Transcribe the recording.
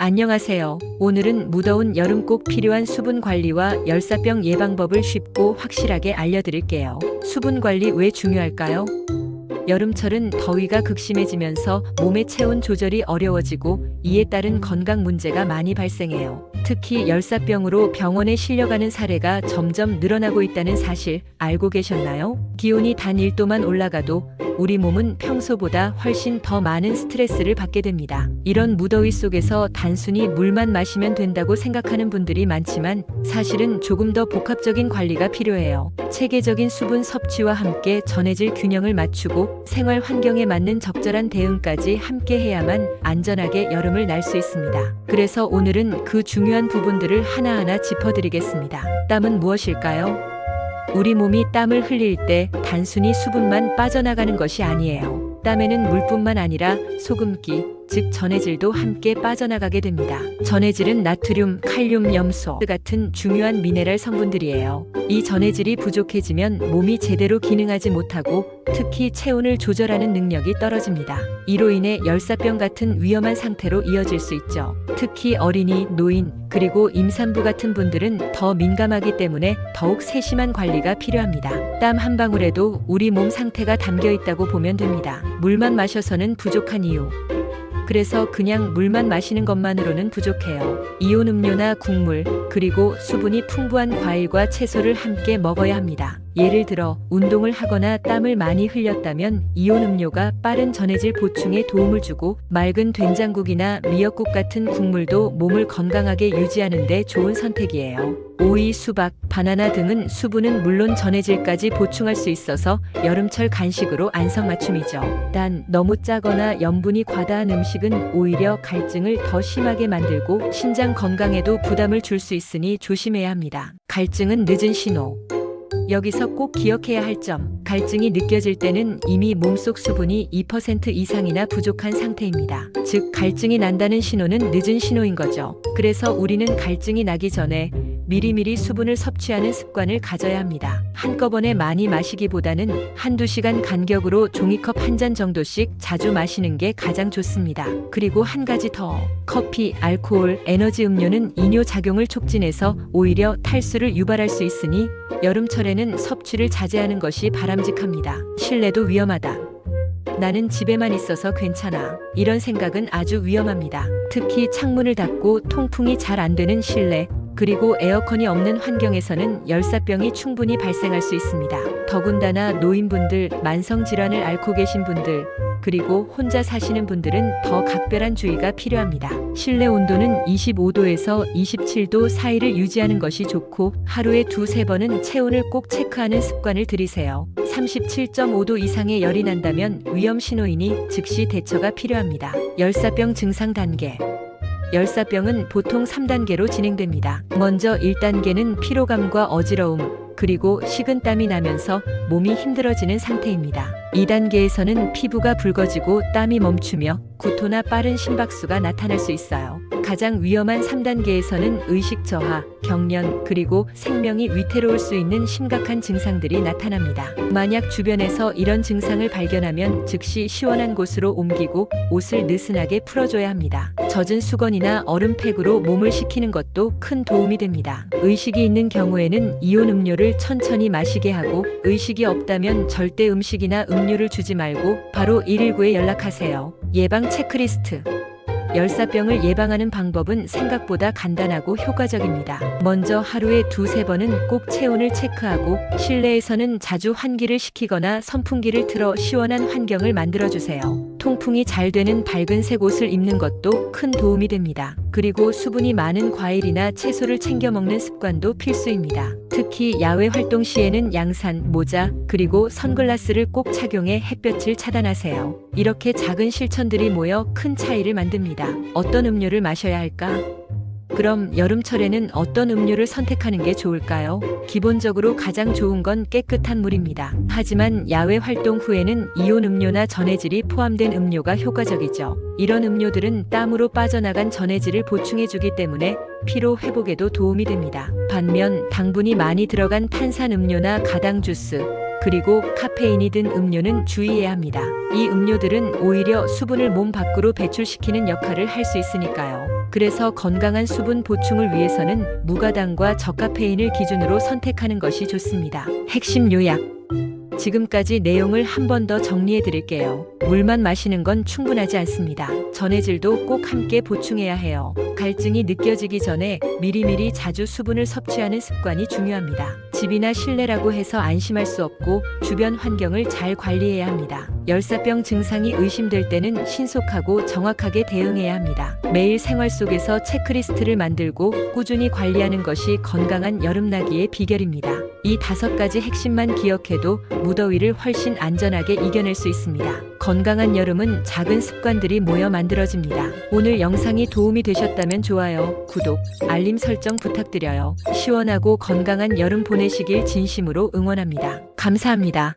안녕하세요. 오늘은 무더운 여름 꼭 필요한 수분 관리와 열사병 예방법을 쉽고 확실하게 알려드릴게요. 수분 관리 왜 중요할까요? 여름철은 더위가 극심해지면서 몸의 체온 조절이 어려워지고 이에 따른 건강 문제가 많이 발생해요. 특히 열사병으로 병원에 실려가는 사례가 점점 늘어나고 있다는 사실 알고 계셨나요? 기온이 단 1도만 올라가도 우리 몸은 평소보다 훨씬 더 많은 스트레스를 받게 됩니다. 이런 무더위 속에서 단순히 물만 마시면 된다고 생각하는 분들이 많지만 사실은 조금 더 복합적인 관리가 필요해요. 체계적인 수분 섭취와 함께 전해질 균형을 맞추고 생활 환경에 맞는 적절한 대응까지 함께 해야만 안전하게 여름을 날 수 있습니다. 그래서 오늘은 그 중요한 부분들을 하나하나 짚어드리겠습니다. 땀은 무엇일까요? 우리 몸이 땀을 흘릴 때 단순히 수분만 빠져나가는 것이 아니에요. 땀에는 물뿐만 아니라 소금기, 즉 전해질도 함께 빠져나가게 됩니다. 전해질은 나트륨, 칼륨, 염소 같은 중요한 미네랄 성분들이에요. 이 전해질이 부족해지면 몸이 제대로 기능하지 못하고 특히 체온을 조절하는 능력이 떨어집니다. 이로 인해 열사병 같은 위험한 상태로 이어질 수 있죠. 특히 어린이, 노인, 그리고 임산부 같은 분들은 더 민감하기 때문에 더욱 세심한 관리가 필요합니다. 땀 한 방울에도 우리 몸 상태가 담겨 있다고 보면 됩니다. 물만 마셔서는 부족한 이유. 그래서 그냥 물만 마시는 것만으로는 부족해요. 이온 음료나 국물, 그리고 수분이 풍부한 과일과 채소를 함께 먹어야 합니다. 예를 들어 운동을 하거나 땀을 많이 흘렸다면 이온 음료가 빠른 전해질 보충에 도움을 주고 맑은 된장국이나 미역국 같은 국물도 몸을 건강하게 유지하는 데 좋은 선택이에요. 오이, 수박, 바나나 등은 수분은 물론 전해질까지 보충할 수 있어서 여름철 간식으로 안성맞춤이죠. 단 너무 짜거나 염분이 과다한 음식은 오히려 갈증을 더 심하게 만들고 신장 건강에도 부담을 줄 수 있으니 조심해야 합니다. 갈증은 늦은 신호. 여기서 꼭 기억해야 할 점, 갈증이 느껴질 때는 이미 몸속 수분이 2% 이상이나 부족한 상태입니다. 즉 갈증이 난다는 신호는 늦은 신호인 거죠. 그래서 우리는 갈증이 나기 전에 미리미리 수분을 섭취하는 습관을 가져야 합니다. 한꺼번에 많이 마시기보다는 한두 시간 간격으로 종이컵 한 잔 정도씩 자주 마시는 게 가장 좋습니다. 그리고 한 가지 더. 커피, 알코올, 에너지 음료는 이뇨 작용을 촉진해서 오히려 탈수를 유발할 수 있으니 여름철에는 섭취를 자제하는 것이 바람직합니다. 실내도 위험하다. 나는 집에만 있어서 괜찮아. 이런 생각은 아주 위험합니다. 특히 창문을 닫고 통풍이 잘 안 되는 실내, 그리고 에어컨이 없는 환경에서는 열사병이 충분히 발생할 수 있습니다. 더군다나 노인분들, 만성질환을 앓고 계신 분들, 그리고 혼자 사시는 분들은 더 각별한 주의가 필요합니다. 실내 온도는 25도에서 27도 사이를 유지하는 것이 좋고 하루에 2~3번은 체온을 꼭 체크하는 습관을 들이세요. 37.5도 이상의 열이 난다면 위험 신호이니 즉시 대처가 필요합니다. 열사병 증상 단계. 열사병은 보통 3단계로 진행됩니다. 먼저 1단계는 피로감과 어지러움, 그리고 식은땀이 나면서 몸이 힘들어지는 상태입니다. 2단계에서는 피부가 붉어지고 땀이 멈추며 구토나 빠른 심박수가 나타날 수 있어요. 가장 위험한 3단계에서는 의식 저하, 경련, 그리고 생명이 위태로울 수 있는 심각한 증상들이 나타납니다. 만약 주변에서 이런 증상을 발견하면 즉시 시원한 곳으로 옮기고 옷을 느슨하게 풀어줘야 합니다. 젖은 수건이나 얼음팩으로 몸을 식히는 것도 큰 도움이 됩니다. 의식이 있는 경우에는 이온 음료를 천천히 마시게 하고 의식이 없다면 절대 음식이나 음료를 주지 말고 바로 119에 연락하세요. 예방 체크리스트. 열사병을 예방하는 방법은 생각보다 간단하고 효과적입니다. 먼저 하루에 2~3번은 꼭 체온을 체크하고 실내에서는 자주 환기를 시키거나 선풍기를 틀어 시원한 환경을 만들어주세요. 통풍이 잘 되는 밝은색 옷을 입는 것도 큰 도움이 됩니다. 그리고 수분이 많은 과일이나 채소를 챙겨 먹는 습관도 필수입니다. 특히 야외 활동 시에는 양산, 모자, 그리고 선글라스를 꼭 착용해 햇볕을 차단하세요. 이렇게 작은 실천들이 모여 큰 차이를 만듭니다. 어떤 음료를 마셔야 할까? 그럼 여름철에는 어떤 음료를 선택하는 게 좋을까요? 기본적으로 가장 좋은 건 깨끗한 물입니다. 하지만 야외 활동 후에는 이온 음료나 전해질이 포함된 음료가 효과적이죠. 이런 음료들은 땀으로 빠져나간 전해질을 보충해주기 때문에 피로 회복에도 도움이 됩니다. 반면 당분이 많이 들어간 탄산 음료나 가당 주스, 그리고 카페인이 든 음료는 주의해야 합니다. 이 음료들은 오히려 수분을 몸 밖으로 배출시키는 역할을 할 수 있으니까요. 그래서 건강한 수분 보충을 위해서는 무가당과 저카페인을 기준으로 선택하는 것이 좋습니다. 핵심 요약. 지금까지 내용을 한 번 더 정리해 드릴게요. 물만 마시는 건 충분하지 않습니다. 전해질도 꼭 함께 보충해야 해요. 갈증이 느껴지기 전에 미리미리 자주 수분을 섭취하는 습관이 중요합니다. 집이나 실내라고 해서 안심할 수 없고 주변 환경을 잘 관리해야 합니다. 열사병 증상이 의심될 때는 신속하고 정확하게 대응해야 합니다. 매일 생활 속에서 체크리스트를 만들고 꾸준히 관리하는 것이 건강한 여름나기의 비결입니다. 이 5가지 핵심만 기억해도 무더위를 훨씬 안전하게 이겨낼 수 있습니다. 건강한 여름은 작은 습관들이 모여 만들어집니다. 오늘 영상이 도움이 되셨다면 좋아요, 구독, 알림 설정 부탁드려요. 시원하고 건강한 여름 보내시길 진심으로 응원합니다. 감사합니다.